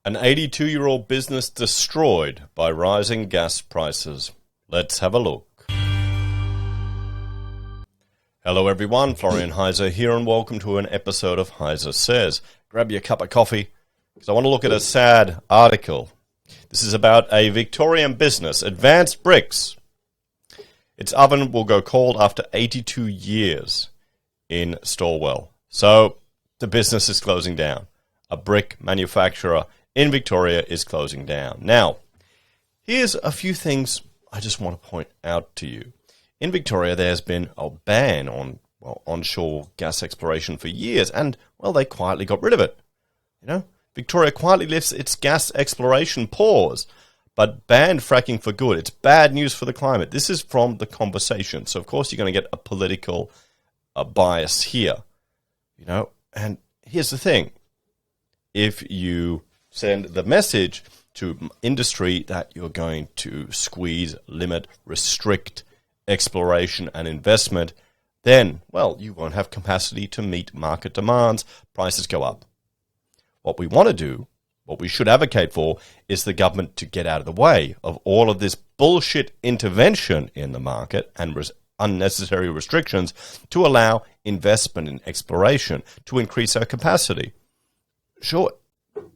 An 82-year-old business destroyed by rising gas prices. Let's have a look. Hello everyone, Florian.heise here and welcome to an episode of HeiseSays. Grab your cup of coffee because I want to look at a sad article. This is about a Victorian business, Advanced Bricks. Its oven will go cold after 82 years in Stawell. So the business is closing down. A brick manufacturer in Victoria is closing down. Now, here's a few things I just want to point out to you. In Victoria, there's been a ban on onshore gas exploration for years, and, well, they quietly got rid of it. You know, Victoria quietly lifts its gas exploration pause, but banned fracking for good. It's bad news for the climate. This is from The Conversation. So, of course, you're going to get a political bias here. You know, and here's the thing. If you send the message to industry that you're going to squeeze, limit, restrict exploration and investment, then, well, you won't have capacity to meet market demands. Prices go up. What we want to do, what we should advocate for, is the government to get out of the way of all of this bullshit intervention in the market and unnecessary restrictions to allow investment in exploration to increase our capacity. Sure,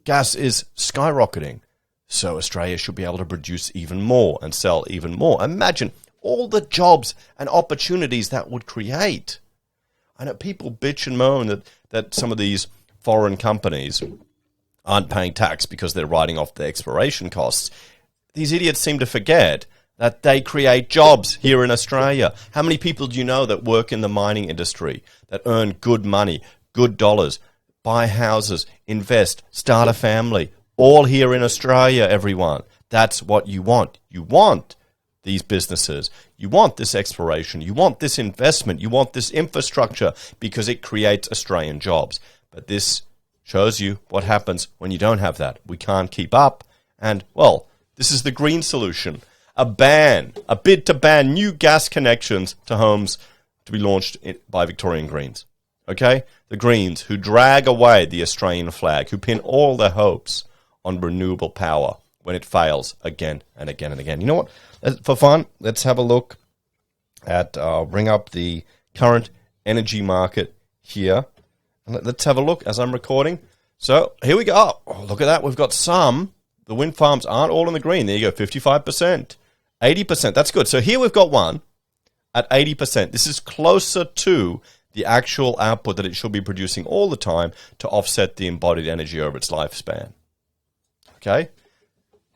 gas is skyrocketing, so Australia should be able to produce even more and sell even more. Imagine all the jobs and opportunities that would create. I know people bitch and moan that some of these foreign companies aren't paying tax because they're writing off the exploration costs. These idiots seem to forget that they create jobs here in Australia. How many people do you know that work in the mining industry, that earn good money, good dollars, buy houses, invest, start a family, all here in Australia, everyone? That's what you want. You want these businesses. You want this exploration. You want this investment. You want this infrastructure because it creates Australian jobs. But this shows you what happens when you don't have that. We can't keep up. And, well, this is the green solution. A bid to ban new gas connections to homes to be launched by Victorian Greens. Okay? The Greens, who drag away the Australian flag, who pin all their hopes on renewable power when it fails again and again and again. You know what? For fun, let's have a look at, bring up the current energy market here. And let's have a look as I'm recording. So here we go. Oh, look at that. We've got some. The wind farms aren't all in the green. There you go, 55%, 80%. That's good. So here we've got one at 80%. This is closer to the actual output that it should be producing all the time to offset the embodied energy over its lifespan. Okay?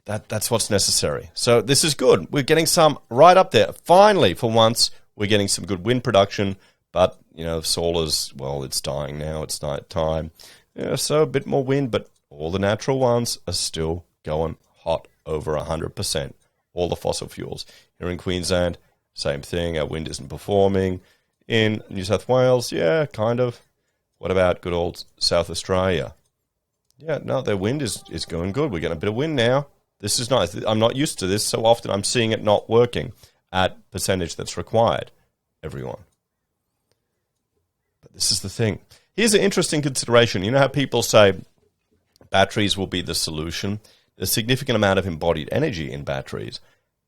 That's what's necessary. So this is good. We're getting some right up there. Finally, for once, we're getting some good wind production. But, you know, solar's, well, it's dying now. It's night time. Yeah, so a bit more wind, but all the natural ones are still going hot over 100%. All the fossil fuels. Here in Queensland, same thing. Our wind isn't performing. In New South Wales, yeah, kind of. What about good old South Australia? Yeah, no, their wind is going good. We're getting a bit of wind now. This is nice. I'm not used to this. So often I'm seeing it not working at percentage that's required, everyone. But this is the thing. Here's an interesting consideration. You know how people say batteries will be the solution? There's a significant amount of embodied energy in batteries,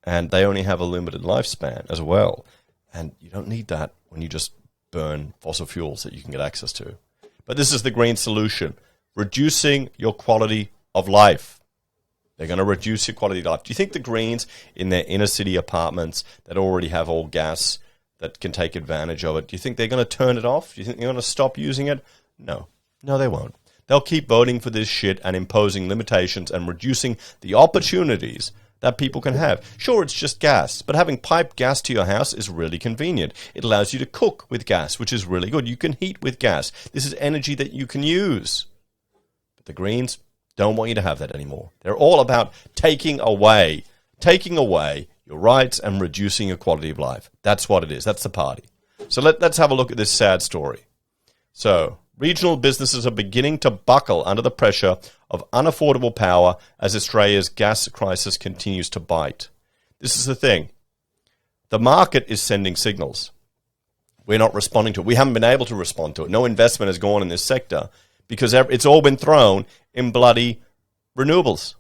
and they only have a limited lifespan as well. And you don't need that when you just burn fossil fuels that you can get access to. But this is the green solution. Reducing your quality of life. They're going to reduce your quality of life. Do you think the Greens in their inner city apartments that already have all gas that can take advantage of it, do you think they're going to turn it off? Do you think they're going to stop using it? No. No, they won't. They'll keep voting for this shit and imposing limitations and reducing the opportunities that people can have. Sure, it's just gas, but having piped gas to your house is really convenient. It allows you to cook with gas, which is really good. You can heat with gas. This is energy that you can use. But the Greens don't want you to have that anymore. They're all about taking away your rights and reducing your quality of life. That's what it is. That's the party. So let's have a look at this sad story. So, regional businesses are beginning to buckle under the pressure of unaffordable power as Australia's gas crisis continues to bite. This is the thing. The market is sending signals. We're not responding to it. We haven't been able to respond to it. No investment has gone in this sector because it's all been thrown in bloody renewables.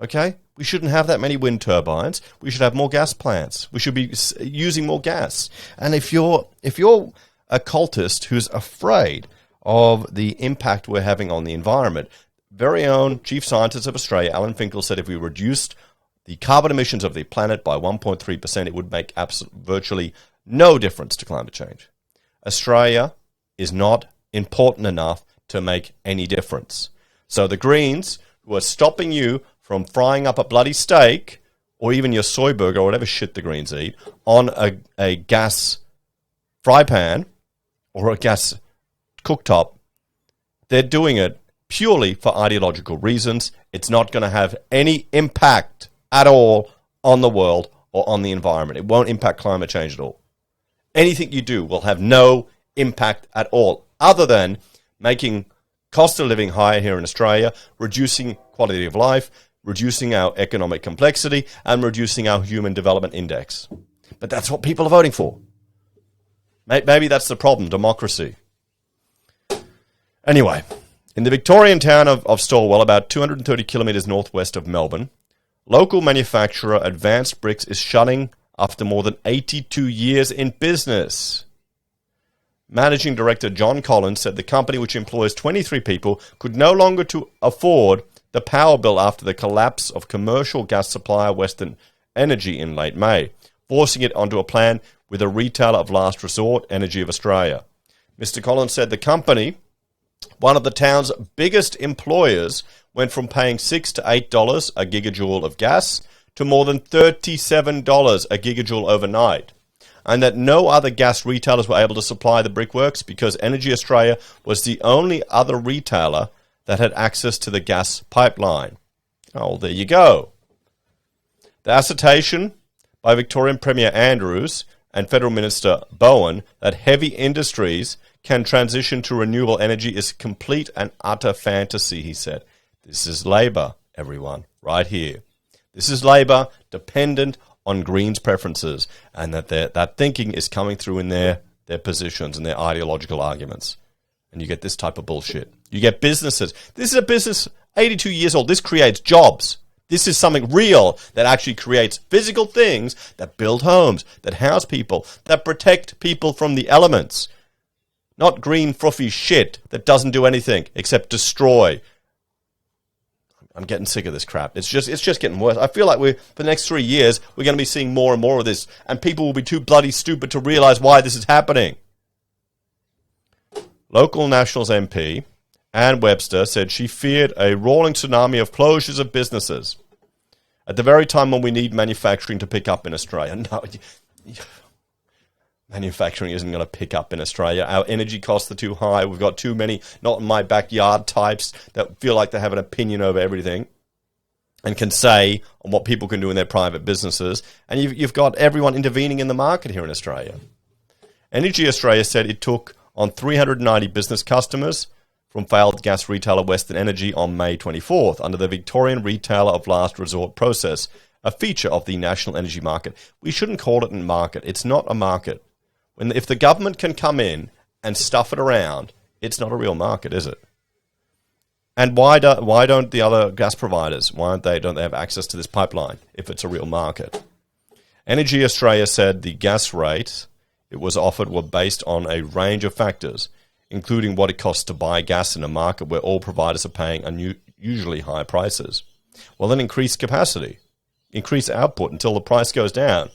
Okay? We shouldn't have that many wind turbines. We should have more gas plants. We should be using more gas. And if you're a cultist who's afraid of the impact we're having on the environment, very own Chief Scientist of Australia, Alan Finkel, said if we reduced the carbon emissions of the planet by 1.3%, it would make virtually no difference to climate change. Australia is not important enough to make any difference. So the Greens, who are stopping you from frying up a bloody steak, or even your soy burger, or whatever shit the Greens eat, on a gas fry pan or a gas cooktop, they're doing it purely for ideological reasons. It's not going to have any impact at all on the world or on the environment. It won't impact climate change at all. Anything you do will have no impact at all, other than making cost of living higher here in Australia, reducing quality of life, reducing our economic complexity, and reducing our human development index. But that's what people are voting for. Maybe that's the problem, democracy. Anyway, in the Victorian town of Stawell, about 230 kilometres northwest of Melbourne, local manufacturer Advanced Bricks is shutting after more than 82 years in business. Managing Director John Collins said the company, which employs 23 people, could no longer afford the power bill after the collapse of commercial gas supplier Western Energy in late May, forcing it onto a plan with a retailer of last resort, Energy of Australia. Mr. Collins said the company, one of the town's biggest employers, went from paying $6 to $8 a gigajoule of gas to more than $37 a gigajoule overnight, and that no other gas retailers were able to supply the brickworks because Energy Australia was the only other retailer that had access to the gas pipeline. Oh, there you go. The assertion by Victorian Premier Andrews and Federal Minister Bowen that heavy industries can transition to renewable energy is complete and utter fantasy, he said. This is Labor, everyone, right here. This is Labor dependent on Greens' preferences, and that thinking is coming through in their positions and their ideological arguments. And you get this type of bullshit. You get businesses. This is a business 82 years old. This creates jobs. This is something real that actually creates physical things that build homes, that house people, that protect people from the elements. Not green, fluffy shit that doesn't do anything except destroy. I'm getting sick of this crap. It's just getting worse. I feel like for the next 3 years, we're going to be seeing more and more of this, and people will be too bloody stupid to realize why this is happening. Local Nationals MP Anne Webster said she feared a rolling tsunami of closures of businesses at the very time when we need manufacturing to pick up in Australia. No, manufacturing isn't going to pick up in Australia. Our energy costs are too high. We've got too many not in my backyard types that feel like they have an opinion over everything and can say on what people can do in their private businesses. And you've got everyone intervening in the market here in Australia. Energy Australia said it took on 390 business customers from failed gas retailer Western Energy on May 24th under the Victorian Retailer of Last Resort process, a feature of the national energy market. We shouldn't call it a market. It's not a market. If the government can come in and stuff it around, it's not a real market, is it? And why don't the other gas providers, don't they have access to this pipeline if it's a real market? Energy Australia said the gas rates it was offered were based on a range of factors, including what it costs to buy gas in a market where all providers are paying unusually high prices. Well, then increase capacity, increase output until the price goes down.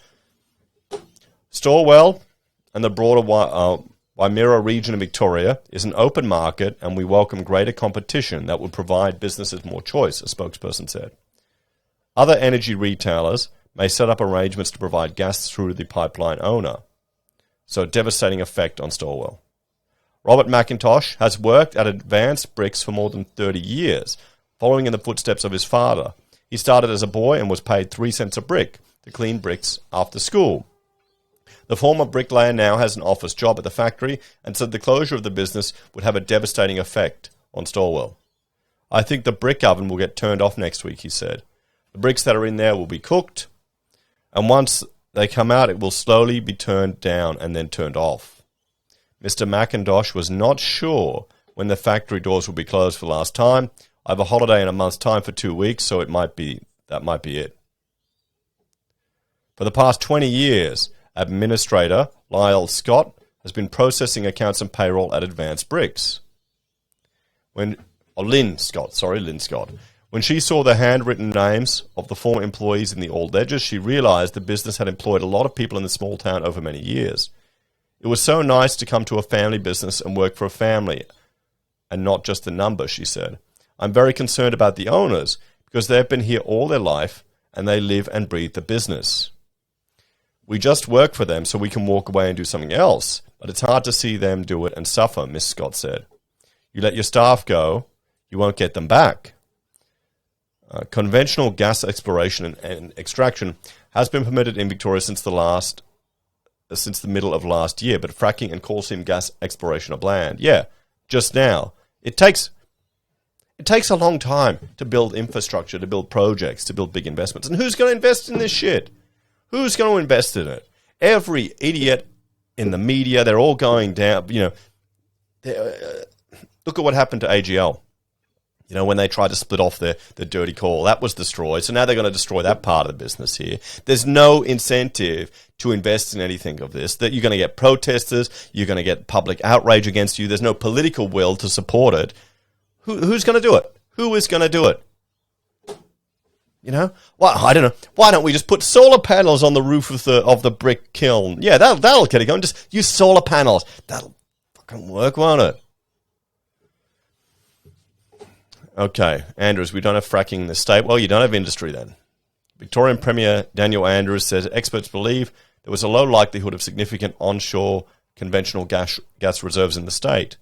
Stawell and the broader Waimea region of Victoria is an open market, and we welcome greater competition that would provide businesses more choice, a spokesperson said. Other energy retailers may set up arrangements to provide gas through the pipeline owner. So devastating effect on Stawell. Robert McIntosh has worked at Advanced Bricks for more than 30 years, following in the footsteps of his father. He started as a boy and was paid 3 cents a brick to clean bricks after school. The former bricklayer now has an office job at the factory and said the closure of the business would have a devastating effect on Stawell. I think the brick oven will get turned off next week, he said. The bricks that are in there will be cooked, and once they come out, it will slowly be turned down and then turned off. Mr. McIntosh was not sure when the factory doors will be closed for the last time. I have a holiday in a month's time for 2 weeks, so that might be it. For the past 20 years, Administrator Lyle Scott has been processing accounts and payroll at Advanced Bricks. Lynn Scott. When she saw the handwritten names of the former employees in the old ledgers, she realized the business had employed a lot of people in the small town over many years. It was so nice to come to a family business and work for a family, and not just a number, she said. I'm very concerned about the owners, because they've been here all their life, and they live and breathe the business. We just work for them so we can walk away and do something else, but it's hard to see them do it and suffer, Miss Scott said. You let your staff go, you won't get them back. Conventional gas exploration and extraction has been permitted in Victoria since the middle of last year, but fracking and coal seam gas exploration are banned. Yeah, just now. It takes a long time to build infrastructure, to build projects, to build big investments. And who's going to invest in this shit? Who's going to invest in it? Every idiot in the media, they're all going down. Look at what happened to AGL. When they tried to split off the dirty coal, that was destroyed. So now they're going to destroy that part of the business here. There's no incentive to invest in anything of this. That you're going to get protesters, you're going to get public outrage against you. There's no political will to support it. Who's going to do it? Who is going to do it? Well, I don't know. Why don't we just put solar panels on the roof of the brick kiln? Yeah, that'll get it going. Just use solar panels. That'll fucking work, won't it? Okay, Andrews, we don't have fracking in the state. Well, you don't have industry then. Victorian Premier Daniel Andrews says experts believe there was a low likelihood of significant onshore conventional gas reserves in the state.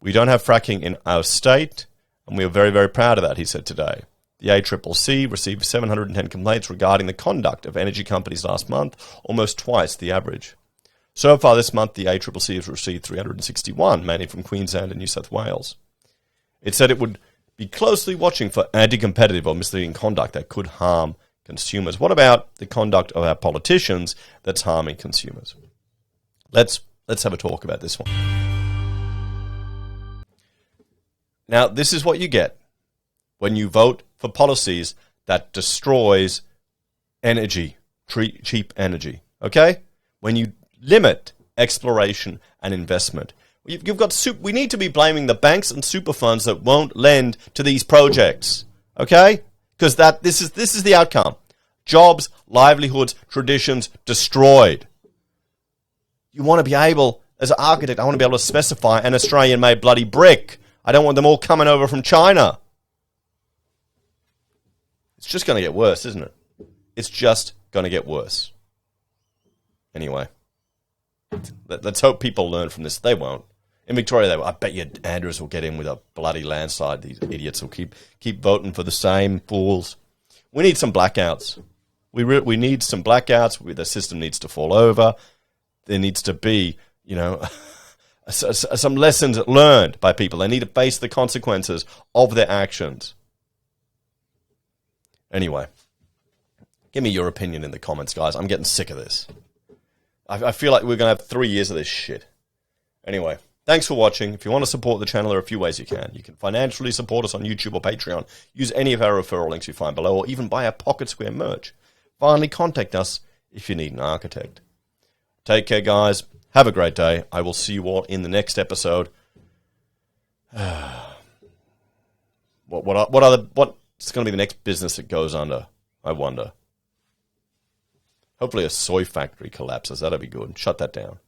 We don't have fracking in our state, and we are very, very proud of that, he said today. The ACCC received 710 complaints regarding the conduct of energy companies last month, almost twice the average. So far this month, the ACCC has received 361, mainly from Queensland and New South Wales. It said it would be closely watching for anti-competitive or misleading conduct that could harm consumers. What about the conduct of our politicians that's harming consumers? Let's have a talk about this one. Now, this is what you get when you vote for policies that destroys energy, cheap energy, okay? When you limit exploration and investment. You've got we need to be blaming the banks and super funds that won't lend to these projects, okay? Because this is the outcome. Jobs, livelihoods, traditions destroyed. You want to be able, as an architect, I want to be able to specify an Australian-made bloody brick. I don't want them all coming over from China. It's just going to get worse, isn't it? It's just going to get worse. Anyway, let's hope people learn from this. They won't. In Victoria, I bet you Andrews will get in with a bloody landslide. These idiots will keep voting for the same fools. We need some blackouts. We need some blackouts. The system needs to fall over. There needs to be, some lessons learned by people. They need to face the consequences of their actions. Anyway, give me your opinion in the comments, guys. I'm getting sick of this. I feel like we're going to have 3 years of this shit. Anyway, thanks for watching. If you want to support the channel, there are a few ways you can. You can financially support us on YouTube or Patreon. Use any of our referral links you find below, or even buy our Pocket Square merch. Finally, contact us if you need an architect. Take care, guys. Have a great day. I will see you all in the next episode. What's going to be the next business that goes under? I wonder. Hopefully a soy factory collapses. That'll be good. Shut that down.